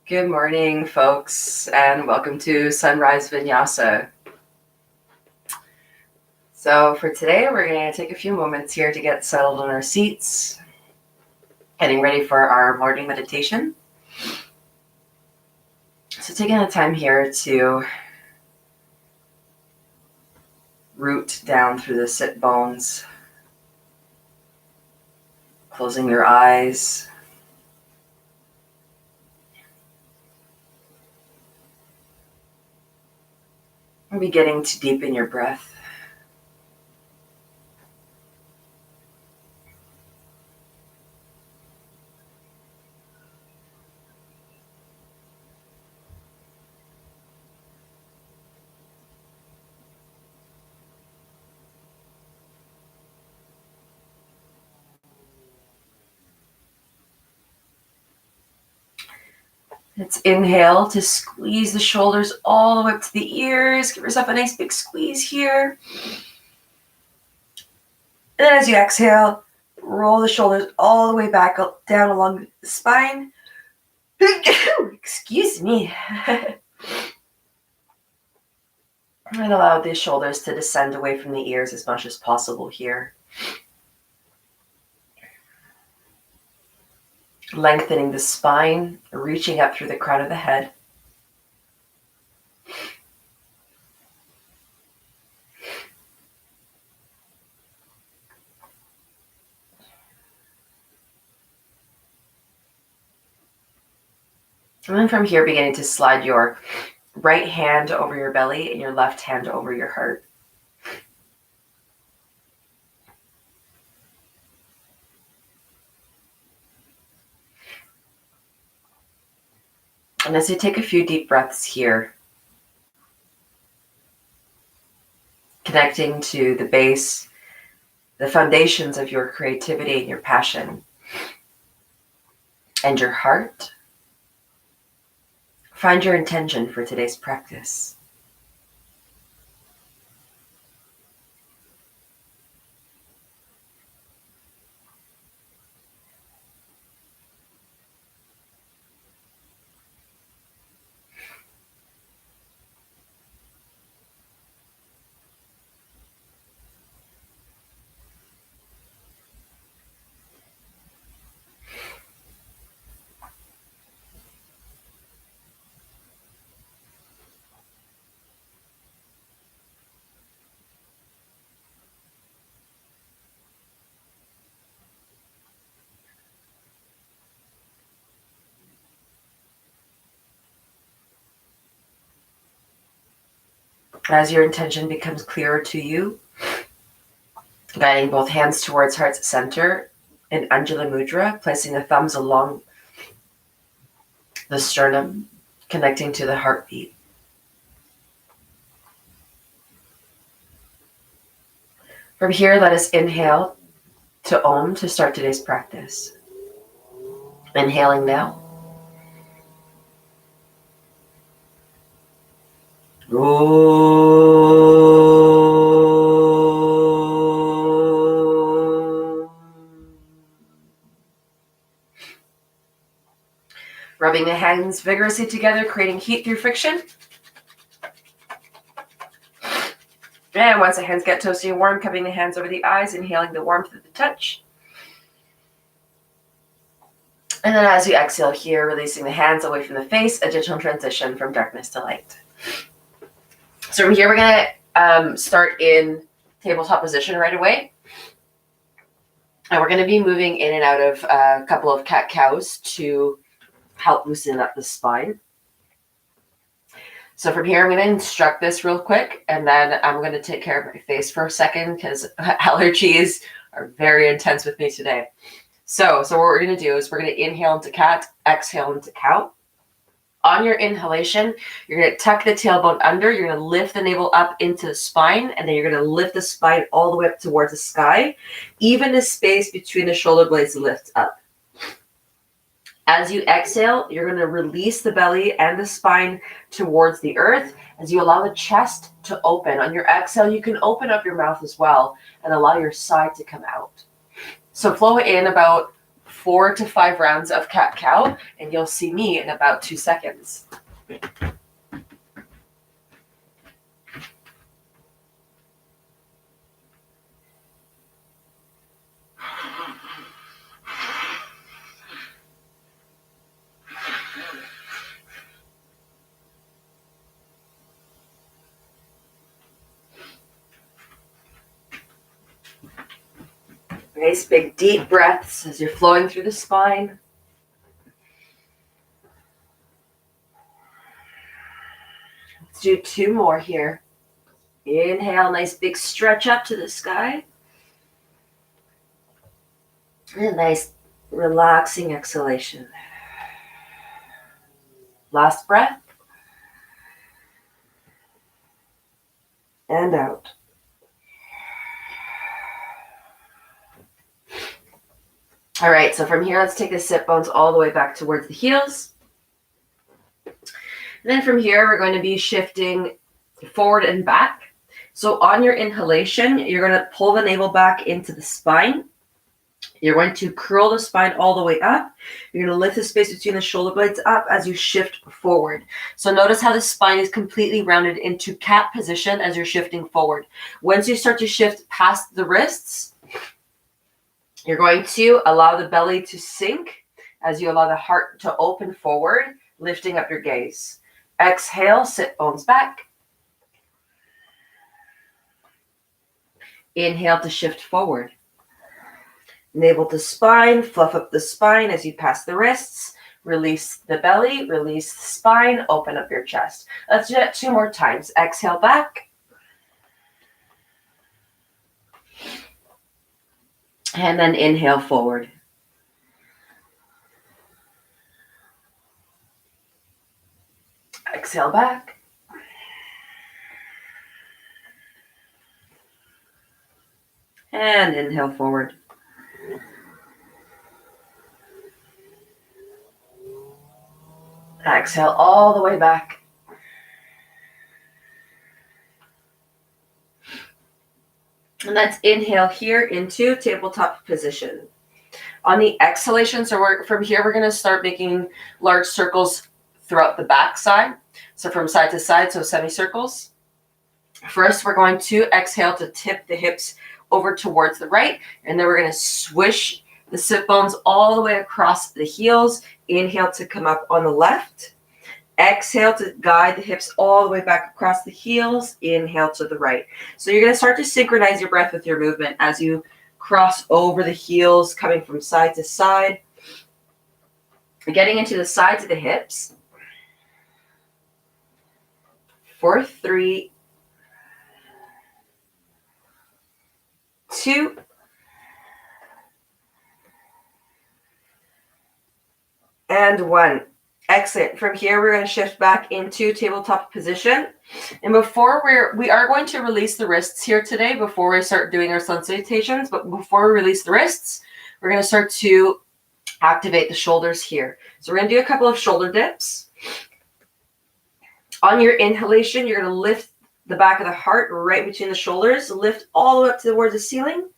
Good morning, folks, and welcome to Sunrise Vinyasa. So for today, we're going to take a few moments here to get settled in our seats, getting ready for our morning meditation. So taking the time here to root down through the sit bones, closing your eyes. And beginning to deepen your breath. Let's inhale to squeeze the shoulders all the way up to the ears. Give yourself a nice big squeeze here. And then as you exhale, roll the shoulders all the way back up, down along the spine. Excuse me. And allow the shoulders to descend away from the ears as much as possible here. Lengthening the spine, reaching up through the crown of the head. And then from here, beginning to slide your right hand over your belly and your left hand over your heart. And as you take a few deep breaths here, connecting to the base, the foundations of your creativity and your passion, and your heart, find your intention for today's practice. As your intention becomes clearer to you, guiding both hands towards heart's center in Anjali Mudra, placing the thumbs along the sternum, connecting to the heartbeat. From here, let us inhale to Om to start today's practice. Inhaling now. Rubbing the hands vigorously together, creating heat through friction. And once the hands get toasty and warm, cupping the hands over the eyes, inhaling the warmth of the touch. And then as you exhale here, releasing the hands away from the face, a gentle transition from darkness to light. So from here, we're going to start in tabletop position right away. And we're going to be moving in and out of a couple of cat-cows to help loosen up the spine. So from here, I'm going to instruct this real quick, and then I'm going to take care of my face for a second because allergies are very intense with me today. So what we're going to do is we're going to inhale into cat, exhale into cow. On your inhalation, you're going to tuck the tailbone under, you're going to lift the navel up into the spine, and then you're going to lift the spine all the way up towards the sky. Even the space between the shoulder blades lifts up. As you exhale, you're going to release the belly and the spine towards the earth as you allow the chest to open. On your exhale, you can open up your mouth as well and allow your side to come out. So flow in about 4 to 5 rounds of cat-cow, and you'll see me in about 2 seconds. Nice big deep breaths as you're flowing through the spine. Let's do 2 more here. Inhale, nice big stretch up to the sky. And a nice relaxing exhalation. Last breath. And out. All right, so from here, let's take the sit bones all the way back towards the heels. And then from here, we're going to be shifting forward and back. So on your inhalation, you're going to pull the navel back into the spine. You're going to curl the spine all the way up. You're going to lift the space between the shoulder blades up as you shift forward. So notice how the spine is completely rounded into cat position as you're shifting forward. Once you start to shift past the wrists, you're going to allow the belly to sink as you allow the heart to open forward, lifting up your gaze. Exhale, sit bones back. Inhale to shift forward. Navel to spine, fluff up the spine as you pass the wrists. Release the belly, release the spine, open up your chest. Let's do that 2 more times. Exhale back. And then inhale forward. Exhale back. And inhale forward. Exhale all the way back. And let's inhale here into tabletop position. On the exhalation, so from here, we're going to start making large circles throughout the back side. So from side to side, so semicircles. First, we're going to exhale to tip the hips over towards the right. And then we're going to swish the sit bones all the way across the heels. Inhale to come up on the left. Exhale to guide the hips all the way back across the heels. Inhale to the right. So you're going to start to synchronize your breath with your movement as you cross over the heels, coming from side to side. Getting into the sides of the hips. For 3, 2, and 1. Excellent. From here, we're going to shift back into tabletop position. And before we are going to release the wrists here today before we start doing our sun salutations. But before we release the wrists, we're going to start to activate the shoulders here. So we're going to do a couple of shoulder dips. On your inhalation, you're going to lift the back of the heart right between the shoulders. Lift all the way up towards the ceiling.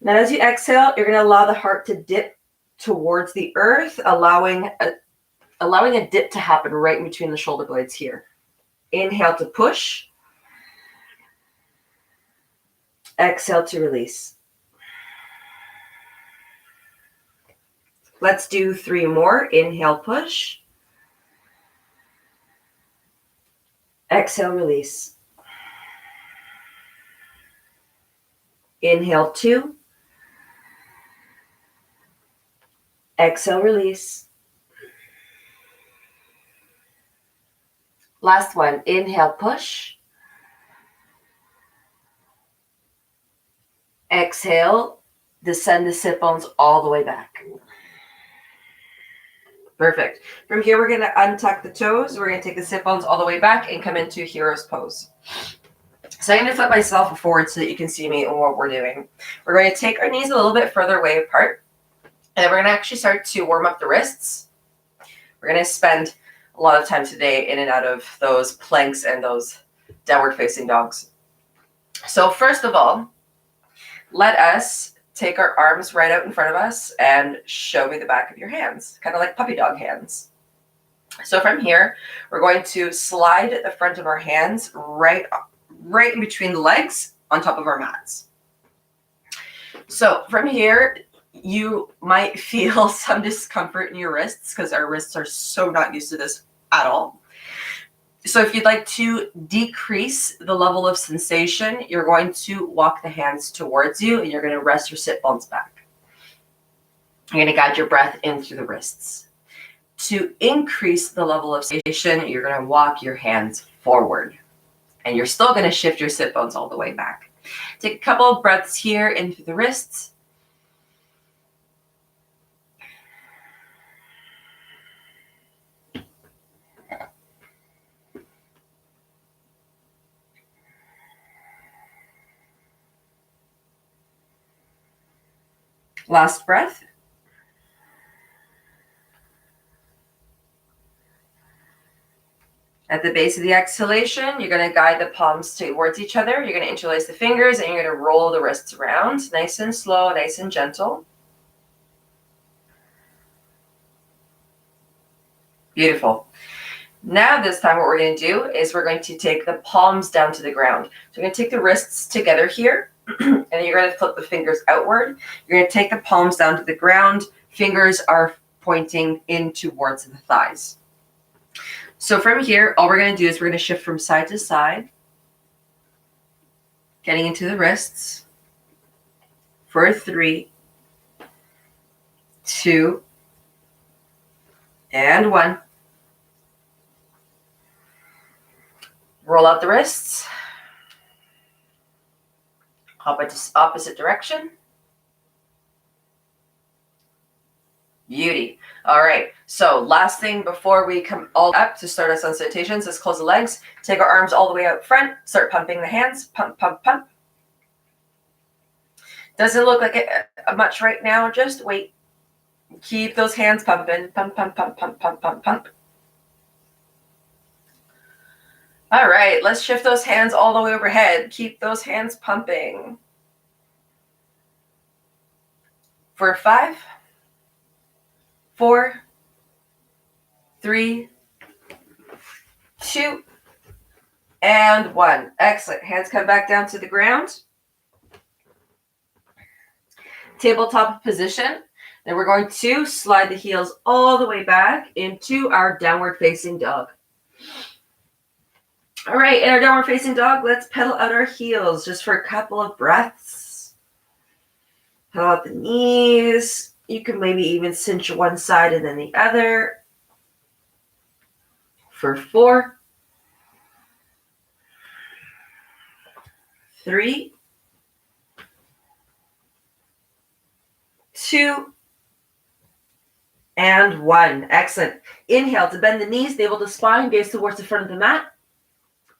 Now, as you exhale, you're going to allow the heart to dip towards the earth, allowing a dip to happen right in between the shoulder blades here. Inhale to push. Exhale to release. Let's do 3 more. Inhale, push. Exhale, release. Inhale, 2. Exhale, release. Last one. Inhale, push. Exhale, descend the sit bones all the way back. Perfect. From here, we're going to untuck the toes. We're going to take the sit bones all the way back and come into hero's pose. So I'm going to flip myself forward so that you can see me and what we're doing. We're going to take our knees a little bit further away apart. And then we're going to actually start to warm up the wrists. We're going to spend a lot of time today in and out of those planks and those downward facing dogs. So first of all, let us take our arms right out in front of us and show me the back of your hands, kind of like puppy dog hands. So from here, we're going to slide the front of our hands right in between the legs on top of our mats. So from here, you might feel some discomfort in your wrists because our wrists are so not used to this at all. So if you'd like to decrease the level of sensation, you're going to walk the hands towards you and you're going to rest your sit bones back. You're going to guide your breath in through the wrists. To increase the level of sensation, you're going to walk your hands forward. And you're still going to shift your sit bones all the way back. Take a couple of breaths here in through the wrists. Last breath. At the base of the exhalation, you're going to guide the palms towards each other. You're going to interlace the fingers and you're going to roll the wrists around. Nice and slow, nice and gentle. Beautiful. Now this time what we're going to do is we're going to take the palms down to the ground. So we're going to take the wrists together here and you're going to flip the fingers outward. You're going to take the palms down to the ground. Fingers are pointing in towards the thighs. So from here, all we're going to do is we're going to shift from side to side, getting into the wrists for 3, 2, and 1. Roll out the wrists. Hop into opposite direction. Beauty. All right. So last thing before we come all up to start our sun salutations, let's close the legs. Take our arms all the way out front. Start pumping the hands. Pump, pump, pump. Doesn't look like it much right now. Just wait. Keep those hands pumping. Pump, pump, pump, pump, pump, pump, pump. All right. Let's shift those hands all the way overhead. Keep those hands pumping. For 5, 4, 3, 2, and 1. Excellent. Hands come back down to the ground. Tabletop position. Then we're going to slide the heels all the way back into our downward facing dog. All right, in our downward facing dog, let's pedal out our heels just for a couple of breaths. Pedal out the knees. You can maybe even cinch one side and then the other. For 4, 3, 2, and 1. Excellent. Inhale to bend the knees, navel to spine, gaze towards the front of the mat.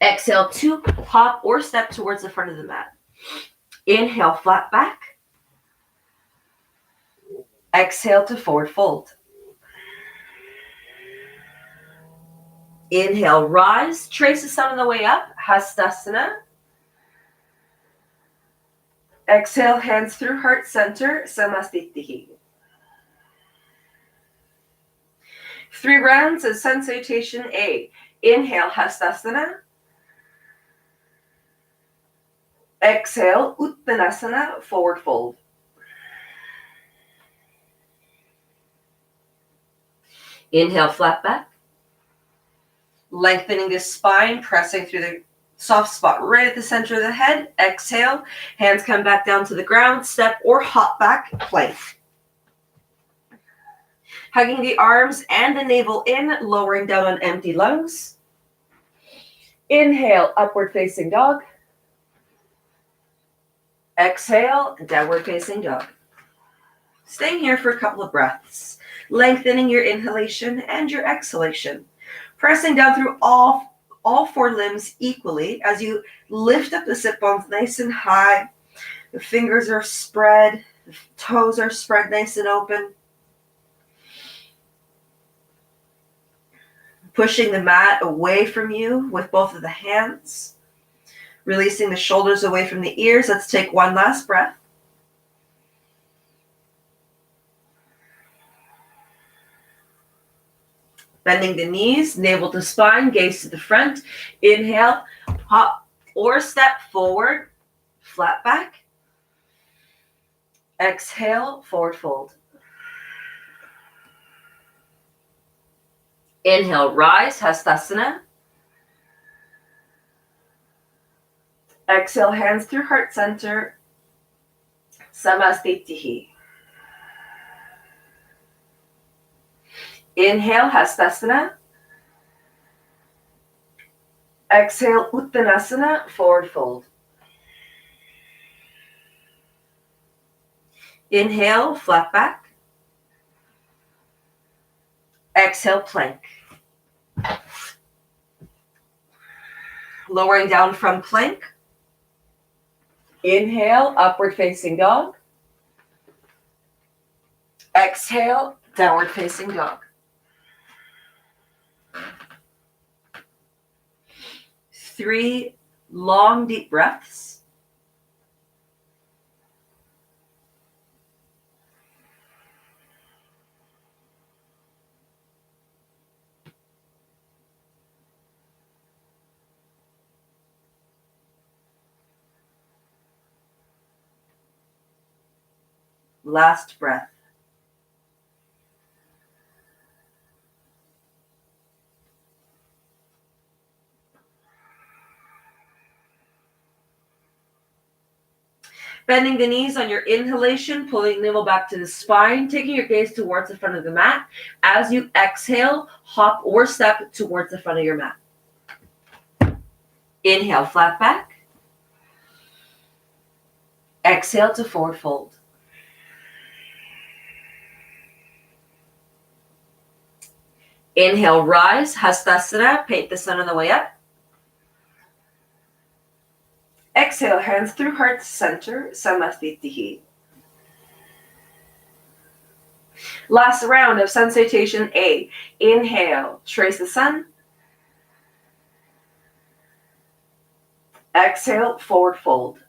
Exhale to hop or step towards the front of the mat. Inhale, flat back. Exhale to forward fold. Inhale, rise. Trace the sun on the way up. Hastasana. Exhale, hands through heart center. Samastitihi. 3 rounds of sun salutation A. Inhale, Hastasana. Exhale, Uttanasana, forward fold. Inhale, flat back. Lengthening the spine, pressing through the soft spot right at the center of the head. Exhale, hands come back down to the ground, step or hop back, plank. Hugging the arms and the navel in, lowering down on empty lungs. Inhale, upward facing dog. Exhale, downward facing dog. Staying here for a couple of breaths, lengthening your inhalation and your exhalation. Pressing down through all 4 limbs equally as you lift up the sit bones nice and high. The fingers are spread, the toes are spread nice and open. pushing the mat away from you with both of the hands, releasing the shoulders away from the ears. Let's take one last breath. Bending the knees, navel to spine, gaze to the front. Inhale, hop or step forward, flat back. Exhale, forward fold. Inhale, rise, Hastasana. Exhale, hands through heart center, Samastitihi. Inhale, Hastasana. Exhale, Uttanasana, forward fold. Inhale, flat back. Exhale, plank. Lowering down from plank. Inhale, upward facing dog. Exhale, downward facing dog. 3 long, deep breaths. Last breath. Bending the knees on your inhalation, pulling navel back to the spine, taking your gaze towards the front of the mat. As you exhale, hop or step towards the front of your mat. Inhale, flat back. Exhale to forward fold. Inhale, rise, Hastasana, paint the sun on the way up. Exhale, hands through heart center, Samastitihi. Last round of sun salutation A. Inhale, trace the sun. Exhale, forward fold.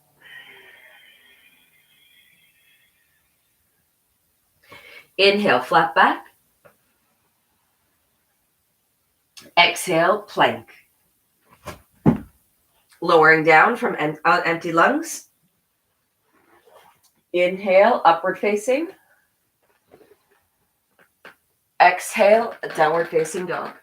Inhale, flat back. Exhale, plank. Lowering down from empty lungs. Inhale, upward facing. Exhale, downward facing dog.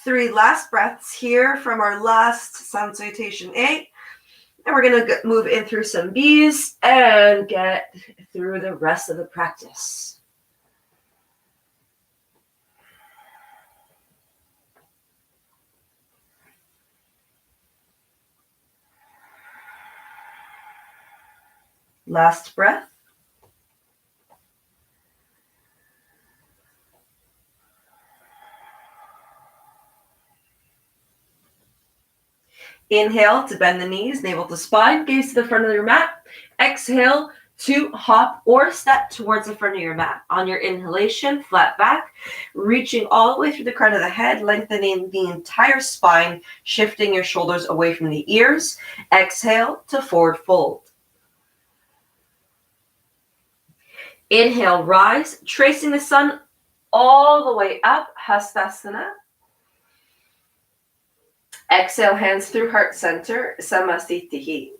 3 last breaths here from our last sun salutation A. And we're going to move in through some B's and get through the rest of the practice. Last breath. Inhale to bend the knees, navel to spine, gaze to the front of your mat. Exhale to hop or step towards the front of your mat. On your inhalation, flat back, reaching all the way through the crown of the head, lengthening the entire spine, shifting your shoulders away from the ears. Exhale to forward fold. Inhale, rise, tracing the sun all the way up, Hastasana. Exhale, hands through heart center, Samastitihi.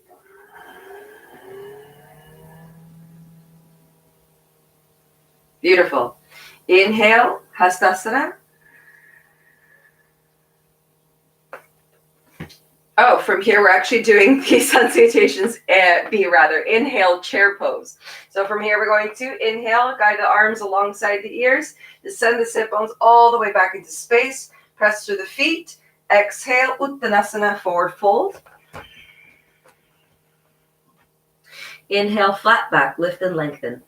Beautiful. Inhale, Hastasana. Oh, from here we're actually doing the sun salutations B rather. Inhale, chair pose. So from here we're going to inhale, guide the arms alongside the ears, descend the sit bones all the way back into space, press through the feet. Exhale, Uttanasana, forward fold. Inhale, flat back, lift and lengthen.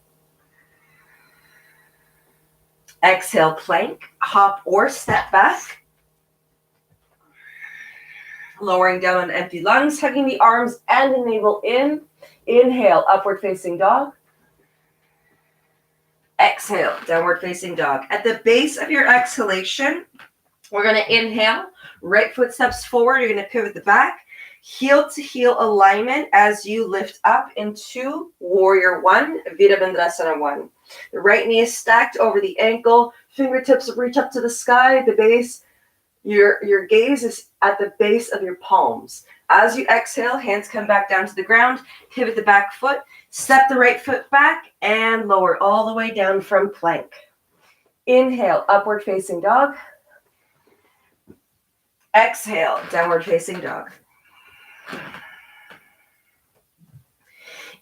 Exhale, plank, hop or step back. Lowering down on empty lungs, hugging the arms and the navel in. Inhale, upward facing dog. Exhale, downward facing dog. At the base of your exhalation, we're going to inhale, right foot steps forward. You're going to pivot the back, heel to heel alignment as you lift up into warrior one, Virabhadrasana one. The right knee is stacked over the ankle, fingertips reach up to the sky, the base. Your gaze is at the base of your palms. As you exhale, hands come back down to the ground, pivot the back foot, step the right foot back, and lower all the way down from plank. Inhale, upward facing dog. Exhale, downward facing dog.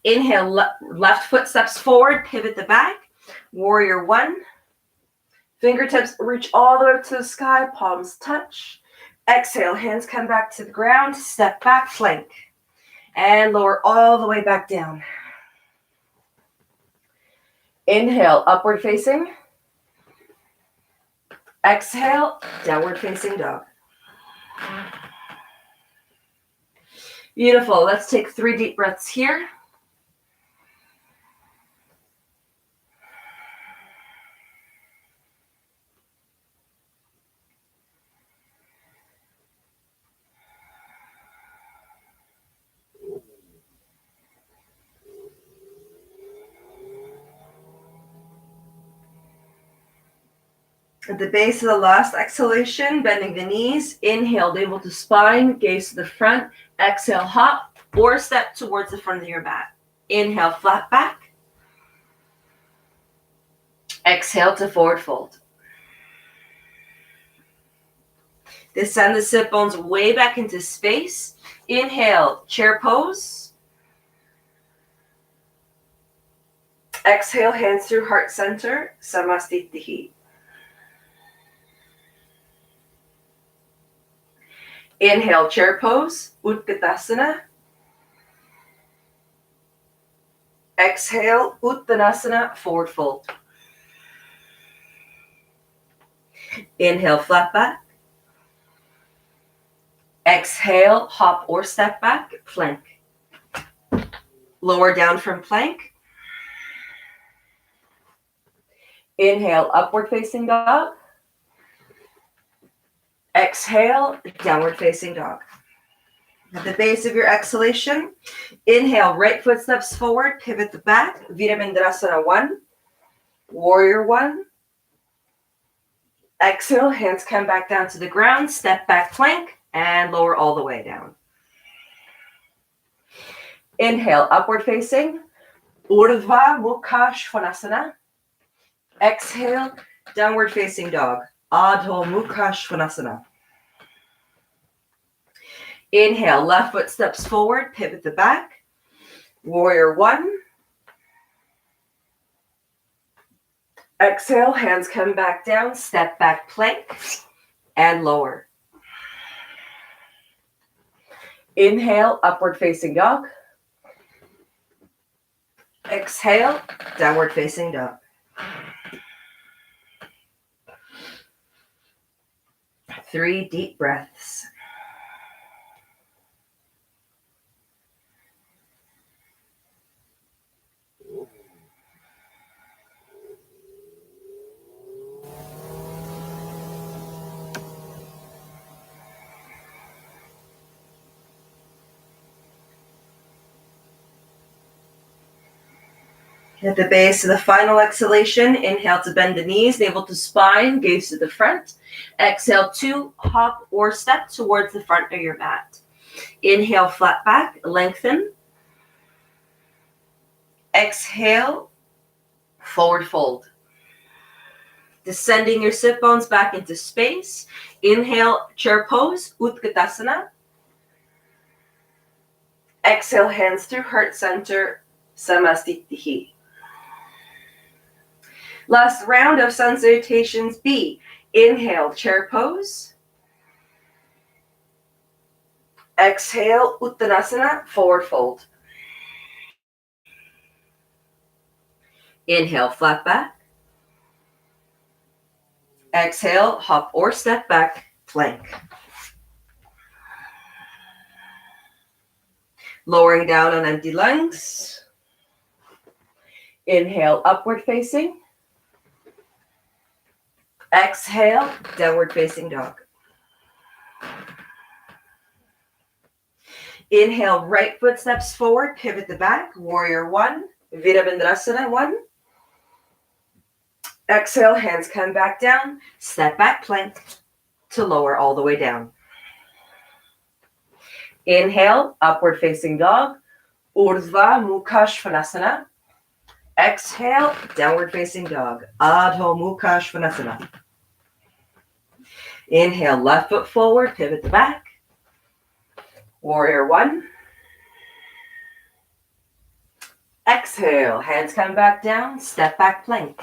Inhale, left foot steps forward, pivot the back, warrior one. Fingertips reach all the way up to the sky, palms touch. Exhale, hands come back to the ground, step back, plank. And lower all the way back down. Inhale, upward facing. Exhale, downward facing dog. Beautiful. Let's take 3 deep breaths here. At the base of the last exhalation, bending the knees. Inhale, navel to spine, gaze to the front. Exhale, hop or step towards the front of your mat. Inhale, flat back. Exhale to forward fold. Descend the sit bones way back into space. Inhale, chair pose. Exhale, hands through heart center, Samastitihi. Inhale, chair pose, Utkatasana. Exhale, Uttanasana, forward fold. Inhale, flat back. Exhale, hop or step back, plank. Lower down from plank. Inhale, upward facing dog. Exhale, downward facing dog. At the base of your exhalation, inhale, right foot steps forward, pivot the back, Virabhadrasana 1, warrior 1. Exhale, hands come back down to the ground, step back plank, and lower all the way down. Inhale, upward facing, Urdhva Mukha Svanasana. Exhale, downward facing dog, Adho Mukha Svanasana. Inhale, left foot steps forward, pivot the back, warrior 1. Exhale, hands come back down, step back plank, and lower. Inhale, upward facing dog. Exhale, downward facing dog. Three deep breaths. At the base of the final exhalation, inhale to bend the knees, navel to spine, gaze to the front. Exhale to hop or step towards the front of your mat. Inhale, flat back, lengthen. Exhale, forward fold. Descending your sit bones back into space. Inhale, chair pose, Utkatasana. Exhale, hands through heart center, Samastitihi. Last round of sun salutations B. Inhale, chair pose. Exhale, Uttanasana, forward fold. Inhale, flat back. Exhale, hop or step back, plank. Lowering down on empty lungs. Inhale, upward facing. Exhale, downward facing dog. Inhale, right foot steps forward, pivot the back, warrior one, Virabhadrasana one. Exhale, hands come back down, step back plank to lower all the way down. Inhale, upward facing dog, Urdhva Mukha Svanasana. Exhale, downward facing dog, Adho Mukha Svanasana. Inhale, left foot forward, pivot the back, warrior one. Exhale, hands come back down, step back plank,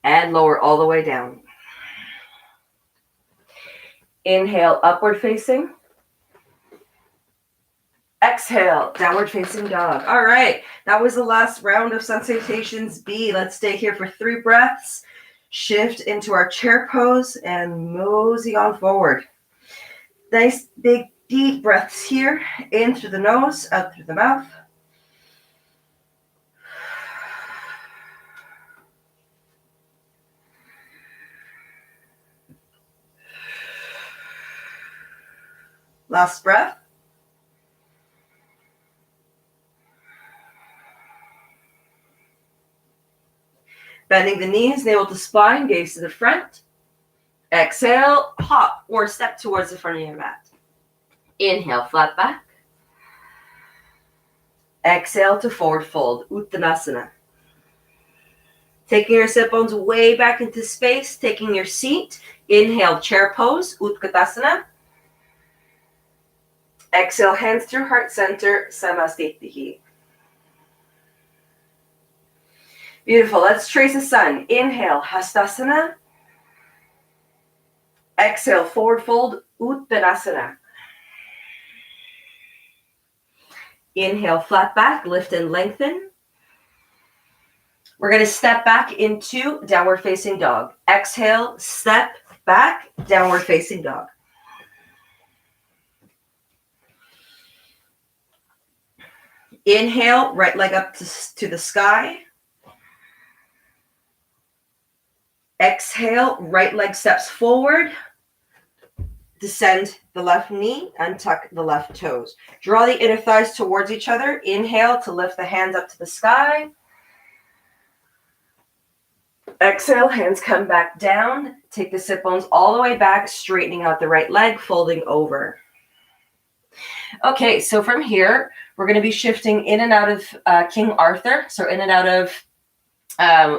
and lower all the way down. Inhale, upward facing. Exhale, downward facing dog. All right, that was the last round of Sun Salutations B. Let's stay here for 3 breaths. Shift into our chair pose and mosey on forward. Nice big deep breaths here. In through the nose, out through the mouth. Last breath. Bending the knees, navel to spine, gaze to the front. Exhale, hop or step towards the front of your mat. Inhale, flat back. Exhale to forward fold, Uttanasana. Taking your sit bones way back into space, taking your seat. Inhale, chair pose, Utkatasana. Exhale, hands through heart center, Samastitihi. Beautiful. Let's trace the sun. Inhale, Hastasana. Exhale, forward fold, Uttanasana. Inhale, flat back, lift and lengthen. We're going to step back into downward facing dog. Exhale, step back, downward facing dog. Inhale, right leg up to the sky. Exhale, right leg steps forward. Descend the left knee and tuck the left toes. Draw the inner thighs towards each other. Inhale to lift the hands up to the sky. Exhale, hands come back down. Take the sit bones all the way back, straightening out the right leg, folding over. Okay, so from here, we're going to be shifting in and out of King Arthur. So in and out of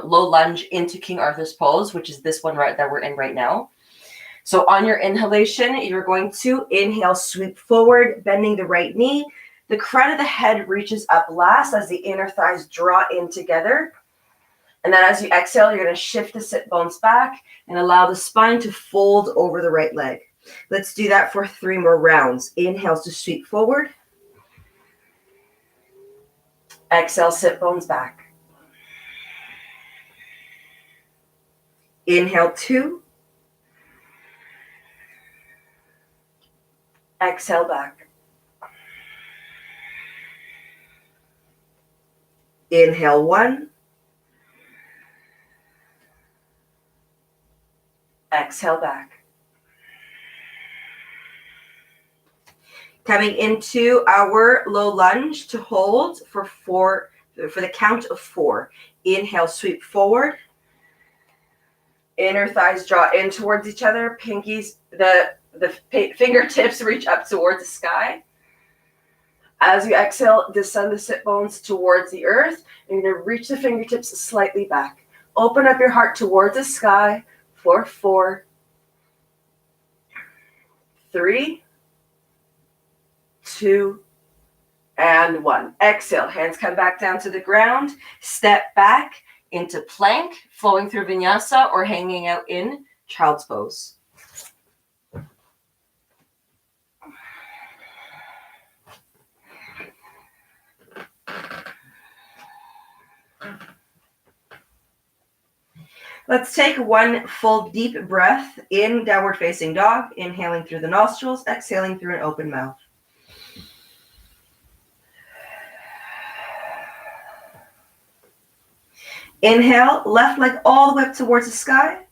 low lunge into King Arthur's pose, which is this one that we're in right now. So on your inhalation, you're going to inhale, sweep forward, bending the right knee. The crown of the head reaches up last as the inner thighs draw in together. And then as you exhale, you're going to shift the sit bones back and allow the spine to fold over the right leg. Let's do that for 3 more rounds. Inhale to sweep forward. Exhale, sit bones back. Inhale 2. Exhale back. Inhale 1. Exhale back. Coming into our low lunge to hold for the count of 4. Inhale, sweep forward. Inner thighs draw in towards each other. Pinkies, the fingertips reach up towards the sky. As you exhale, descend the sit bones towards the earth. And you're going to reach the fingertips slightly back. Open up your heart towards the sky for 4, 3, 2, and 1. Exhale, hands come back down to the ground. Step back into plank, flowing through Vinyasa or hanging out in child's pose. Let's take 1 full deep breath in downward facing dog, inhaling through the nostrils, exhaling through an open mouth. Inhale, left leg all the way up towards the sky.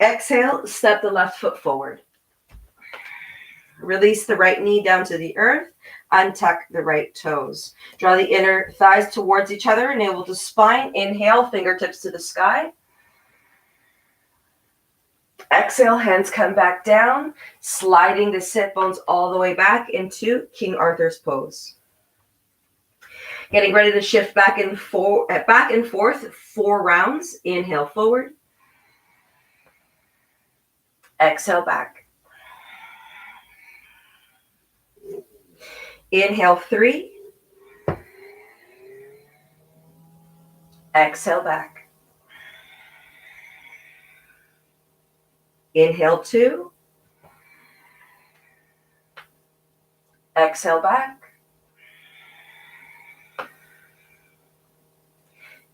Exhale, step the left foot forward. Release the right knee down to the earth. Untuck the right toes. Draw the inner thighs towards each other. Navel to spine. Inhale, fingertips to the sky. Exhale, hands come back down, sliding the sit bones all the way back into King Arthur's pose. Getting ready to shift back and forth 4 rounds. Inhale forward. Exhale back. Inhale 3. Exhale back. Inhale 2. Exhale back.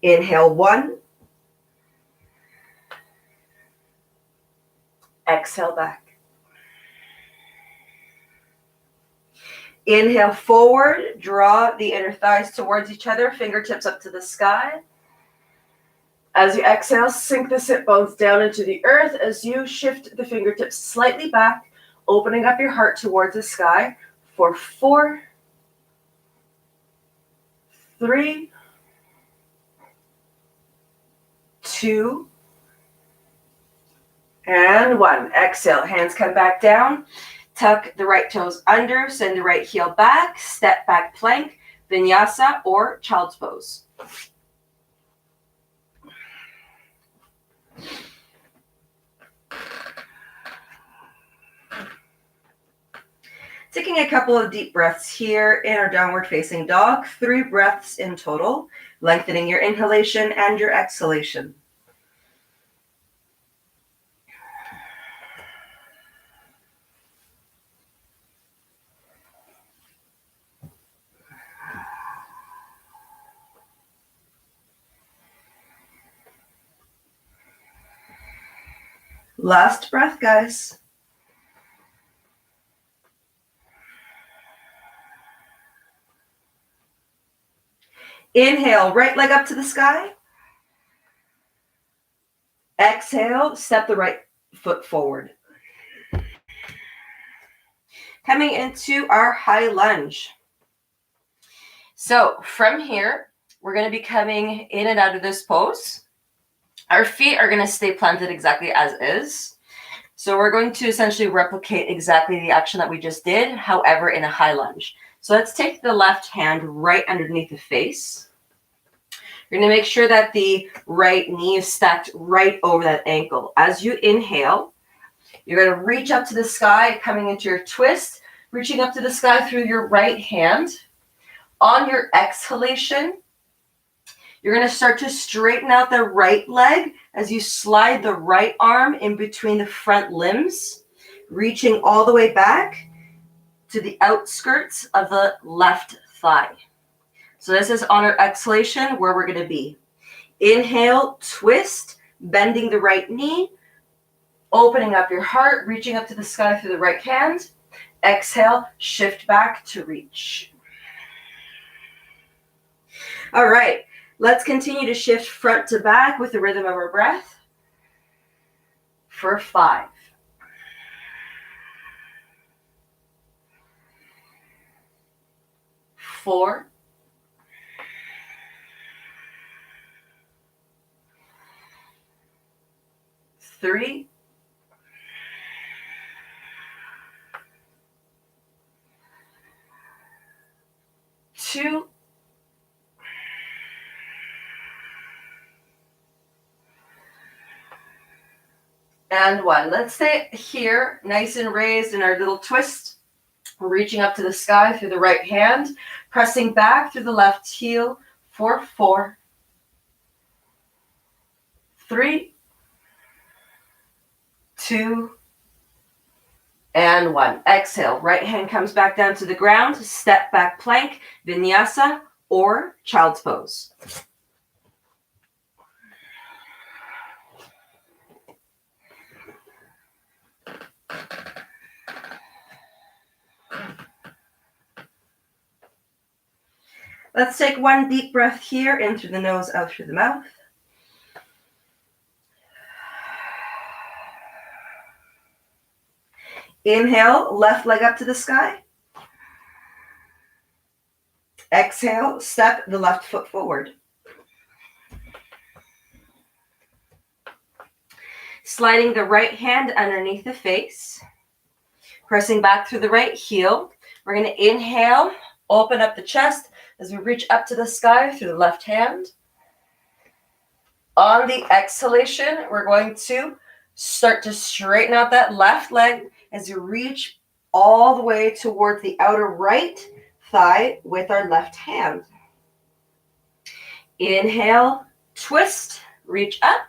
Inhale 1. Exhale back. Inhale forward, draw the inner thighs towards each other, fingertips up to the sky. As you exhale, sink the sit bones down into the earth as you shift the fingertips slightly back, opening up your heart towards the sky for 4, 3, 2, and 1. Exhale, hands come back down. Tuck the right toes under, send the right heel back, step back plank, Vinyasa or child's pose. Taking a couple of deep breaths here in our downward facing dog, 3 breaths in total, lengthening your inhalation and your exhalation. Last breath, guys. Inhale, right leg up to the sky. Exhale, step the right foot forward. Coming into our high lunge. So from here, we're going to be coming in and out of this pose. Our feet are going to stay planted exactly as is. So we're going to essentially replicate exactly the action that we just did, however, in a high lunge. So let's take the left hand right underneath the face. You're going to make sure that the right knee is stacked right over that ankle. As you inhale, you're going to reach up to the sky, coming into your twist, reaching up to the sky through your right hand. On your exhalation, you're going to start to straighten out the right leg as you slide the right arm in between the front limbs, reaching all the way back to the outskirts of the left thigh. So this is on our exhalation where we're going to be. Inhale, twist, bending the right knee, opening up your heart, reaching up to the sky through the right hand. Exhale, shift back to reach. All right. Let's continue to shift front to back with the rhythm of our breath for 5. 4. 3. 2. And 1. Let's stay here, nice and raised in our little twist. We're reaching up to the sky through the right hand, pressing back through the left heel for 4, 3, 2, and 1. Exhale, right hand comes back down to the ground, step back plank, Vinyasa or child's pose. Let's take 1 deep breath here, in through the nose, out through the mouth. Inhale, left leg up to the sky. Exhale, step the left foot forward. Sliding the right hand underneath the face. Pressing back through the right heel. We're going to inhale, open up the chest as we reach up to the sky through the left hand. On the exhalation, we're going to start to straighten out that left leg as you reach all the way towards the outer right thigh with our left hand. Inhale, twist, reach up.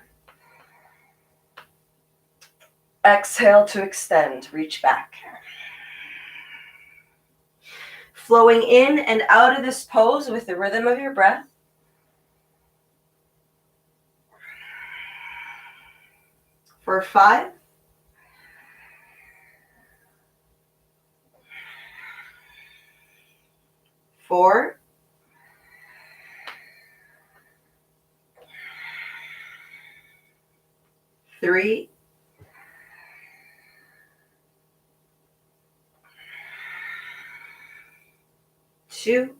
Exhale to extend, reach back. Flowing in and out of this pose with the rhythm of your breath. For 5. 4. 3. 2. 1.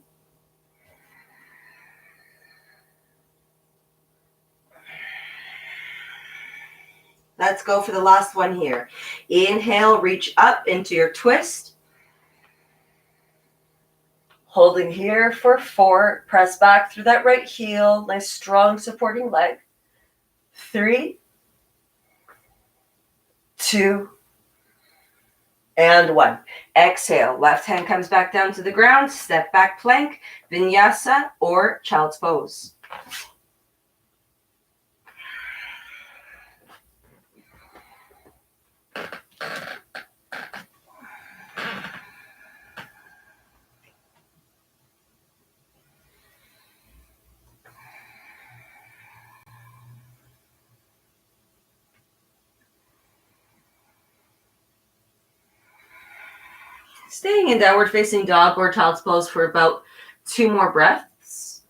Let's go for the last one here. Inhale, reach up into your twist. Holding here for 4. Press back through that right heel. Nice strong supporting leg. 3. 2. And 1. Exhale. Left hand comes back down to the ground. Step back plank, vinyasa, or child's pose. Staying in downward facing dog or child's pose for about 2 more breaths.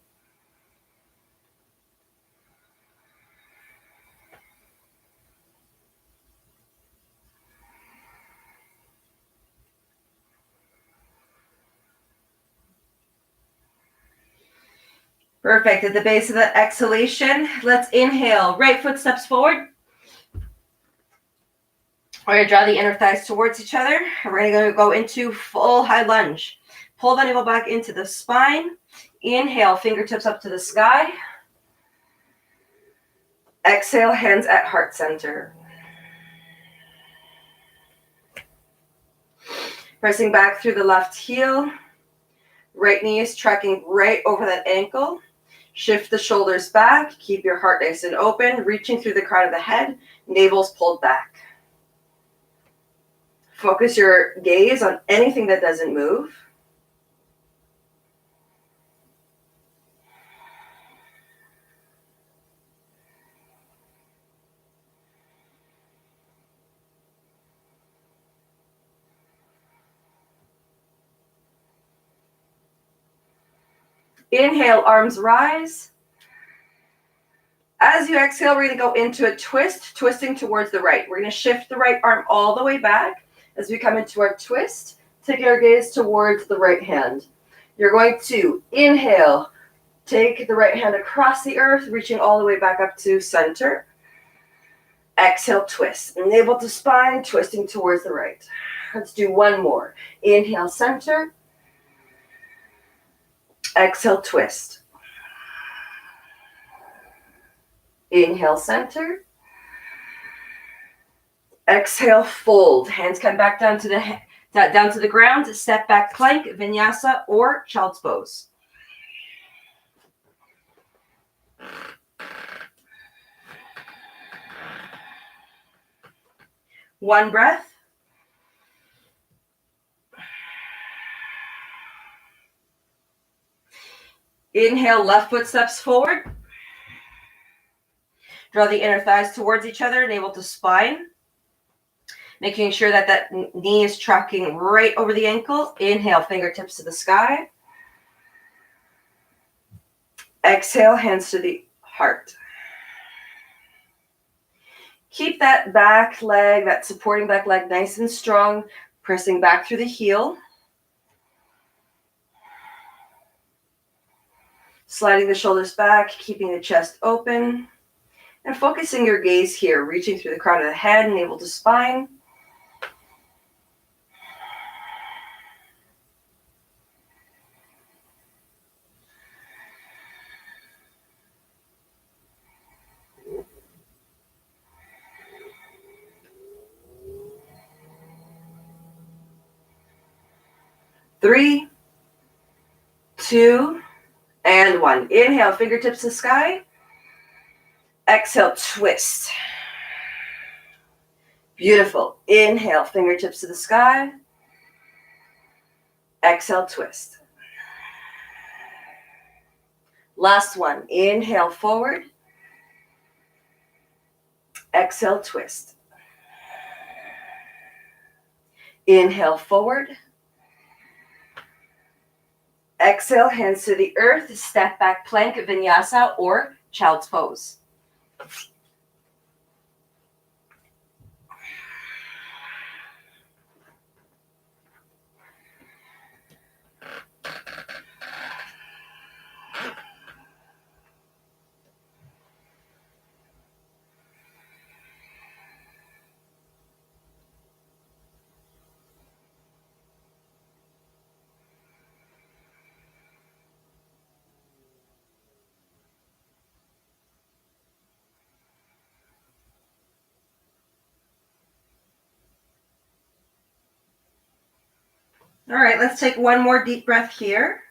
Perfect. At the base of that exhalation, let's inhale. Right foot steps forward. We're going to draw the inner thighs towards each other. We're going to go into full high lunge. Pull the navel back into the spine. Inhale, fingertips up to the sky. Exhale, hands at heart center. Pressing back through the left heel. Right knee is tracking right over that ankle. Shift the shoulders back. Keep your heart nice and open. Reaching through the crown of the head. Navel's pulled back. Focus your gaze on anything that doesn't move. Inhale, arms rise. As you exhale, we're going to go into a twist, twisting towards the right. We're going to shift the right arm all the way back. As we come into our twist, take our gaze towards the right hand. You're going to inhale, take the right hand across the earth, reaching all the way back up to center. Exhale, twist. Navel to spine, twisting towards the right. Let's do one more. Inhale, center. Exhale, twist. Inhale, center. Exhale, fold. Hands come back down to the ground. Step back plank, vinyasa, or child's pose. One breath. Inhale, left foot steps forward. Draw the inner thighs towards each other, navel to spine. Making sure that that knee is tracking right over the ankle. Inhale, fingertips to the sky. Exhale, hands to the heart. Keep that back leg, that supporting back leg nice and strong, pressing back through the heel. Sliding the shoulders back, keeping the chest open. And focusing your gaze here, reaching through the crown of the head, navel to spine. Three, two, and one. Inhale, fingertips to sky. Exhale, twist. Beautiful. Inhale, fingertips to the sky. Exhale, twist. Last one. Inhale, forward. Exhale, twist. Inhale, forward. Exhale, hands to the earth. Step back plank, vinyasa, or child's pose. All right, let's take one more deep breath here.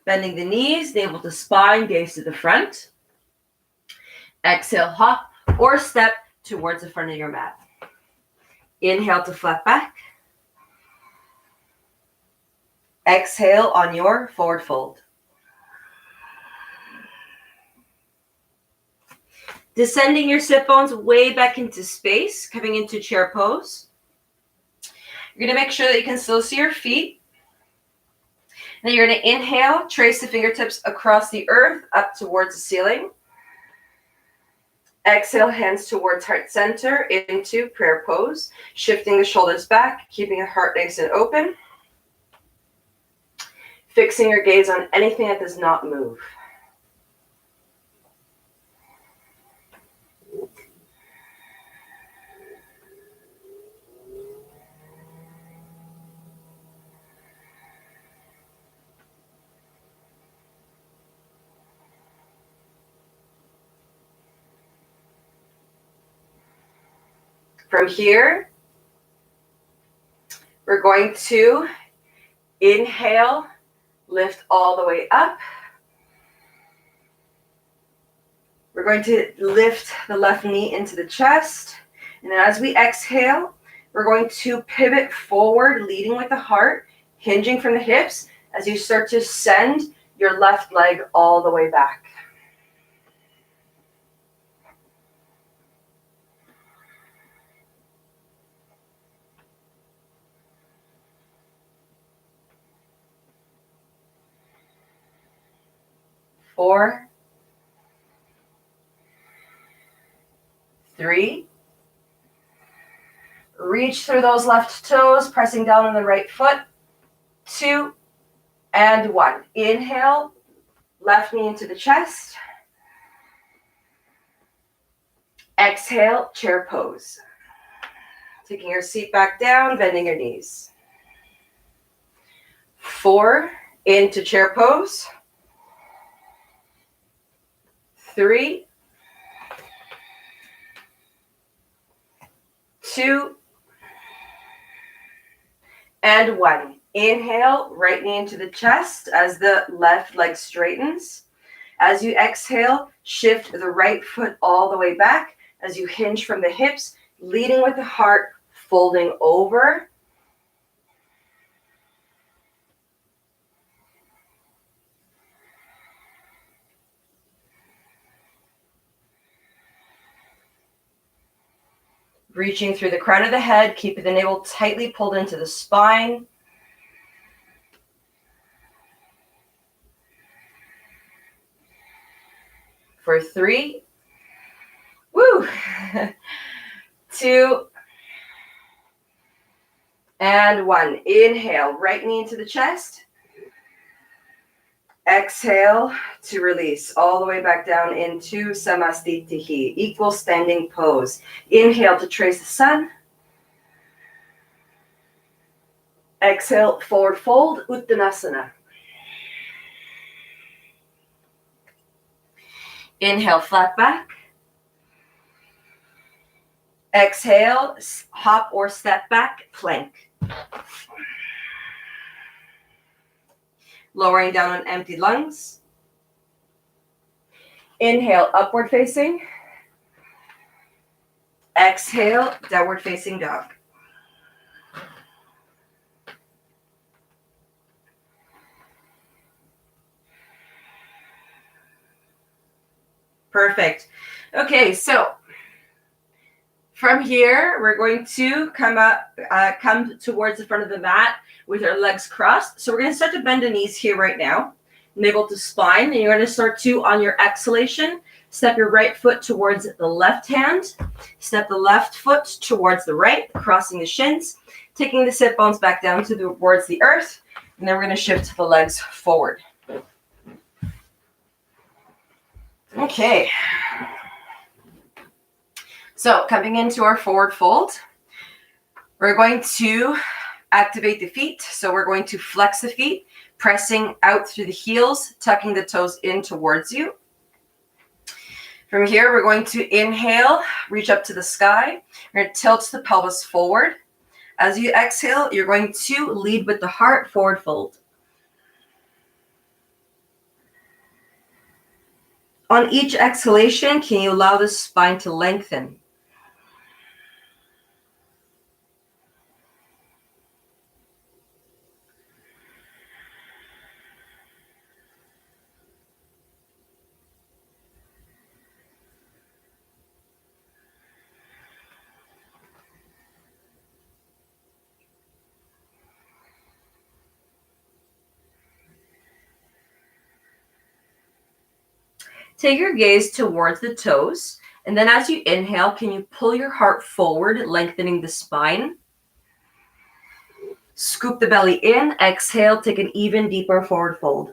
Bending the knees, navel to spine, gaze to the front. Exhale, hop or step towards the front of your mat. Inhale to flat back. Exhale on your forward fold. Descending your sit bones way back into space, coming into chair pose. You're going to make sure that you can still see your feet. And then you're going to inhale, trace the fingertips across the earth, up towards the ceiling. Exhale, hands towards heart center into prayer pose, shifting the shoulders back, keeping the heart nice and open. Fixing your gaze on anything that does not move. From here, we're going to inhale, lift all the way up. We're going to lift the left knee into the chest. And then as we exhale, we're going to pivot forward, leading with the heart, hinging from the hips as you start to send your left leg all the way back. Four, three, reach through those left toes, pressing down on the right foot. 2, and 1. Inhale, left knee into the chest. Exhale, chair pose. Taking your seat back down, bending your knees. 4, into chair pose. 3, 2, and 1. Inhale, right knee into the chest as the left leg straightens. As you exhale, shift the right foot all the way back as you hinge from the hips, leading with the heart, folding over. Reaching through the crown of the head, keeping the navel tightly pulled into the spine. for 3, woo, 2, and 1. Inhale, right knee into the chest. Exhale to release all the way back down into Samastitihi, equal standing pose. Inhale to trace the sun. Exhale, forward fold, Uttanasana. Inhale, flat back. Exhale, hop or step back, plank. Lowering down on empty lungs. Inhale, upward facing. Exhale, downward facing dog. Perfect. Okay, so from here, we're going to come towards the front of the mat with our legs crossed. So we're going to start to bend the knees here right now. Navel to spine. And you're going to start to, on your exhalation, step your right foot towards the left hand. Step the left foot towards the right, crossing the shins, taking the sit bones back down towards the earth. And then we're going to shift the legs forward. Okay. So coming into our forward fold, we're going to activate the feet. So we're going to flex the feet, pressing out through the heels, tucking the toes in towards you. From here, we're going to inhale, reach up to the sky. We're going to tilt the pelvis forward. As you exhale, you're going to lead with the heart, forward fold. On each exhalation, can you allow the spine to lengthen? Take your gaze towards the toes. And then as you inhale, can you pull your heart forward, lengthening the spine? Scoop the belly in. Exhale, take an even deeper forward fold.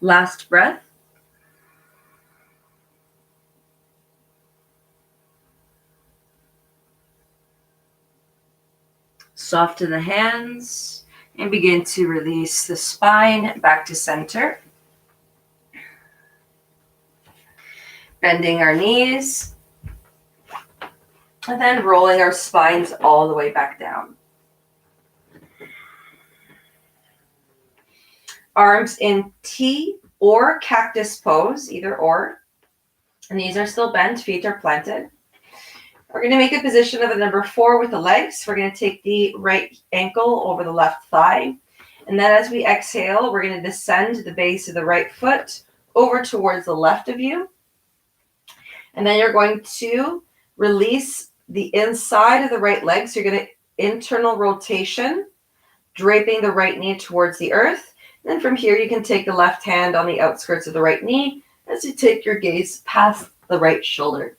Last breath. Soften the hands and begin to release the spine back to center. Bending our knees. And then rolling our spines all the way back down. Arms in T or cactus pose, either or. Knees are still bent, feet are planted. We're going to make a position of the number 4 with the legs. We're going to take the right ankle over the left thigh. And then as we exhale, we're going to descend the base of the right foot over towards the left of you. And then you're going to release the inside of the right leg. So you're going to internal rotation, draping the right knee towards the earth. Then from here, you can take the left hand on the outskirts of the right knee as you take your gaze past the right shoulder.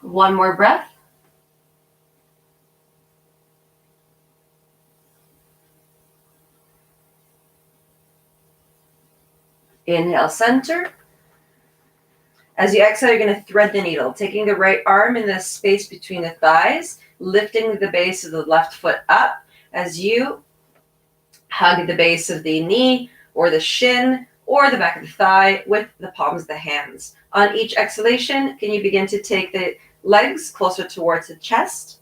One more breath. Inhale, center. As you exhale, you're going to thread the needle, taking the right arm in the space between the thighs, lifting the base of the left foot up as you hug the base of the knee or the shin or the back of the thigh with the palms of the hands. On each exhalation, can you begin to take the legs closer towards the chest?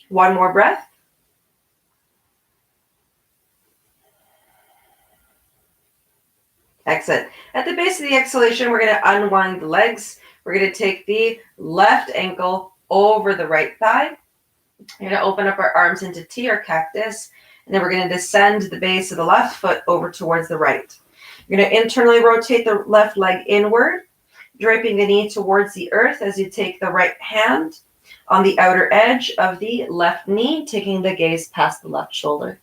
One more breath. Excellent. At the base of the exhalation, we're going to unwind the legs. We're going to take the left ankle over the right thigh. We're going to open up our arms into T or cactus, and then we're going to descend the base of the left foot over towards the right. You're going to internally rotate the left leg inward, draping the knee towards the earth as you take the right hand on the outer edge of the left knee, taking the gaze past the left shoulder.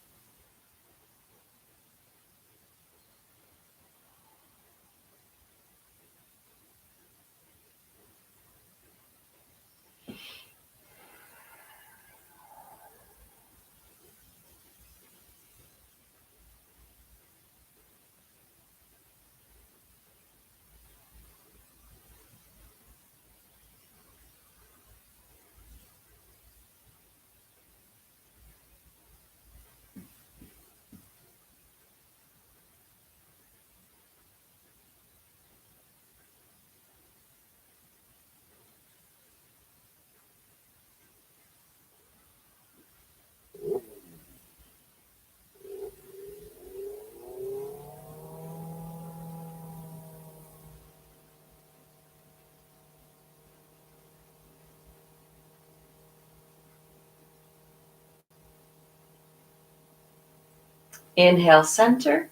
Inhale, center.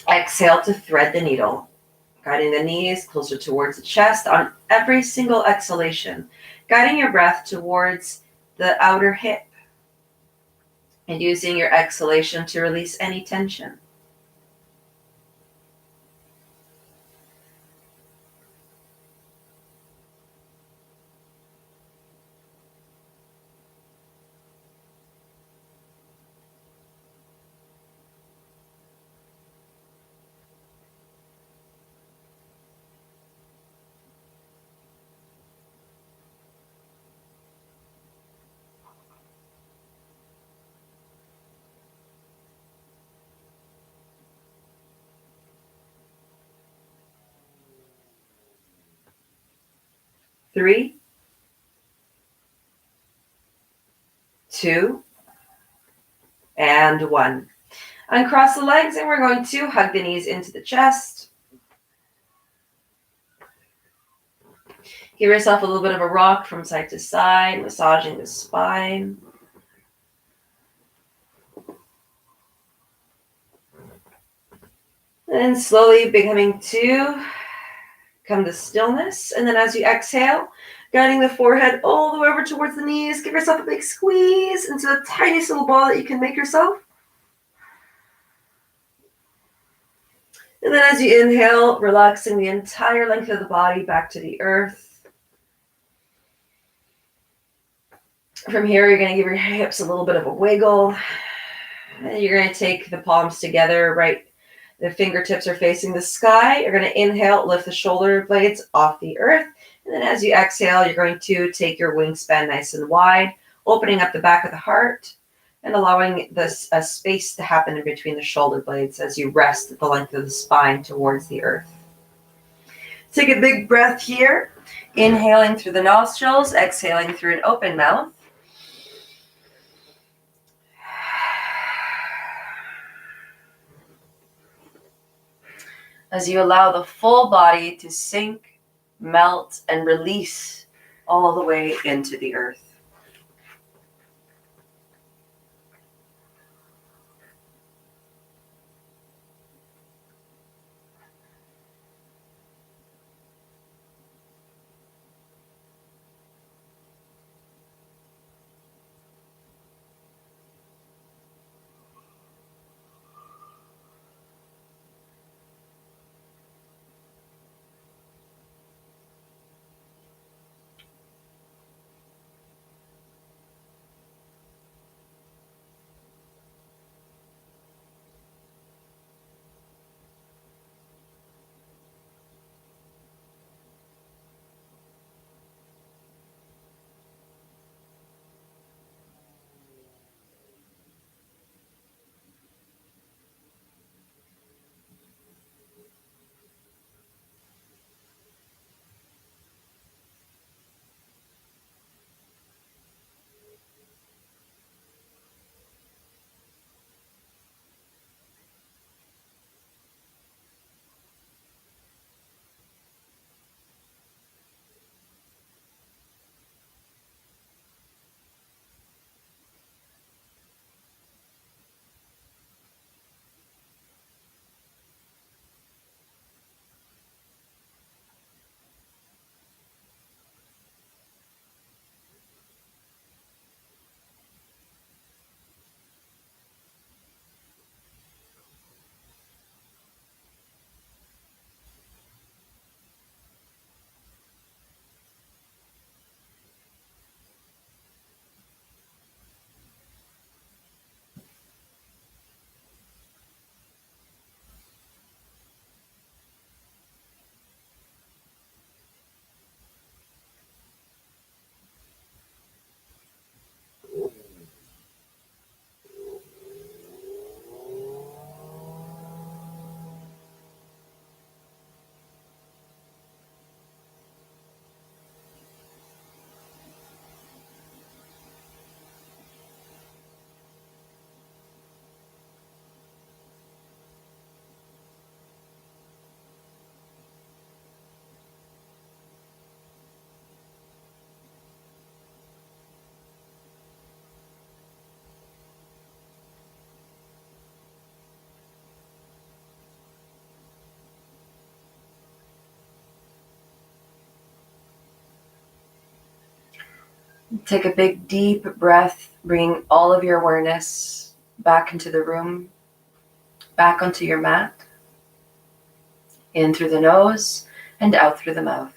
Exhale to thread the needle, guiding the knees closer towards the chest on every single exhalation, guiding your breath towards the outer hip and using your exhalation to release any tension. Three, two, and one. Uncross the legs and we're going to hug the knees into the chest. Give yourself a little bit of a rock from side to side, massaging the spine. And slowly becoming to come to stillness. And then as you exhale, guiding the forehead all the way over towards the knees, give yourself a big squeeze into the tiniest little ball that you can make yourself. And then as you inhale, relaxing the entire length of the body back to the earth. From here, you're going to give your hips a little bit of a wiggle. And you're going to take the palms together, right? The fingertips are facing the sky. You're going to inhale, lift the shoulder blades off the earth. And then as you exhale, you're going to take your wingspan nice and wide, opening up the back of the heart and allowing this a space to happen in between the shoulder blades as you rest at the length of the spine towards the earth. Take a big breath here, inhaling through the nostrils, exhaling through an open mouth. As you allow the full body to sink melt, and release all the way into the earth. Take a big deep breath, bringing all of your awareness back into the room, back onto your mat, in through the nose and out through the mouth.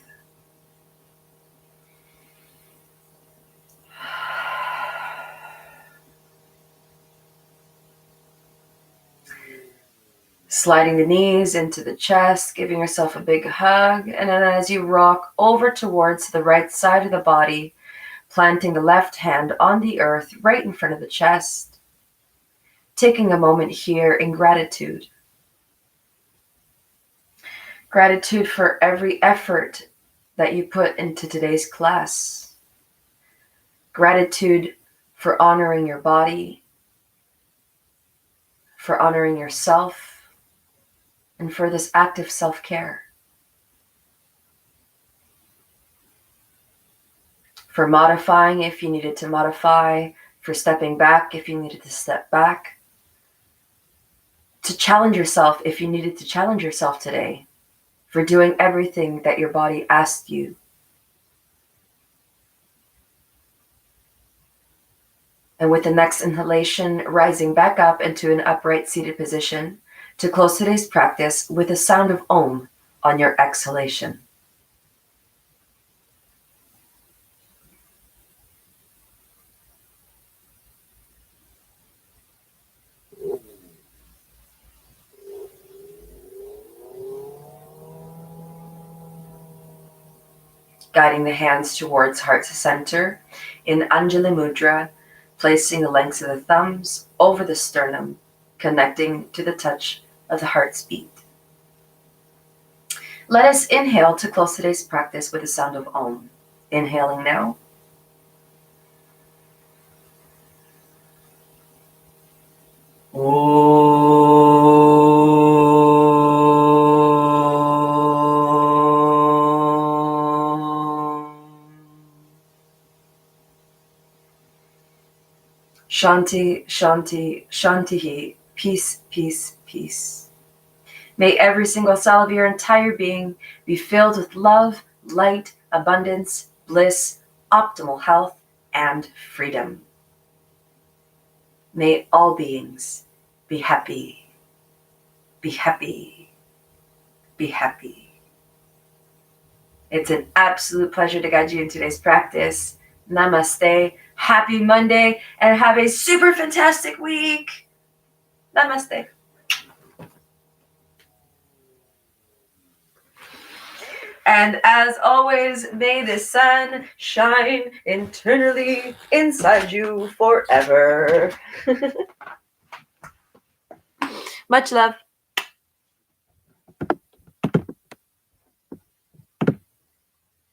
Sliding the knees into the chest, giving yourself a big hug, and then as you rock over towards the right side of the body, planting the left hand on the earth right in front of the chest, taking a moment here in gratitude. Gratitude for every effort that you put into today's class. Gratitude for honoring your body, for honoring yourself, and for this act of self-care. For modifying if you needed to modify, for stepping back if you needed to step back, to challenge yourself if you needed to challenge yourself today, for doing everything that your body asked you. And with the next inhalation, rising back up into an upright seated position to close today's practice with a sound of Om on your exhalation. Guiding the hands towards heart center in Anjali Mudra, placing the lengths of the thumbs over the sternum, connecting to the touch of the heart's beat. Let us inhale to close today's practice with the sound of Om. Inhaling now. Om. Shanti, Shanti, Shantihi. Peace, peace, peace. May every single cell of your entire being be filled with love, light, abundance, bliss, optimal health, and freedom. May all beings be happy, be happy, be happy. It's an absolute pleasure to guide you in today's practice. Namaste. Happy Monday and have a super fantastic week. Namaste. And as always, may the sun shine internally inside you forever. Much love.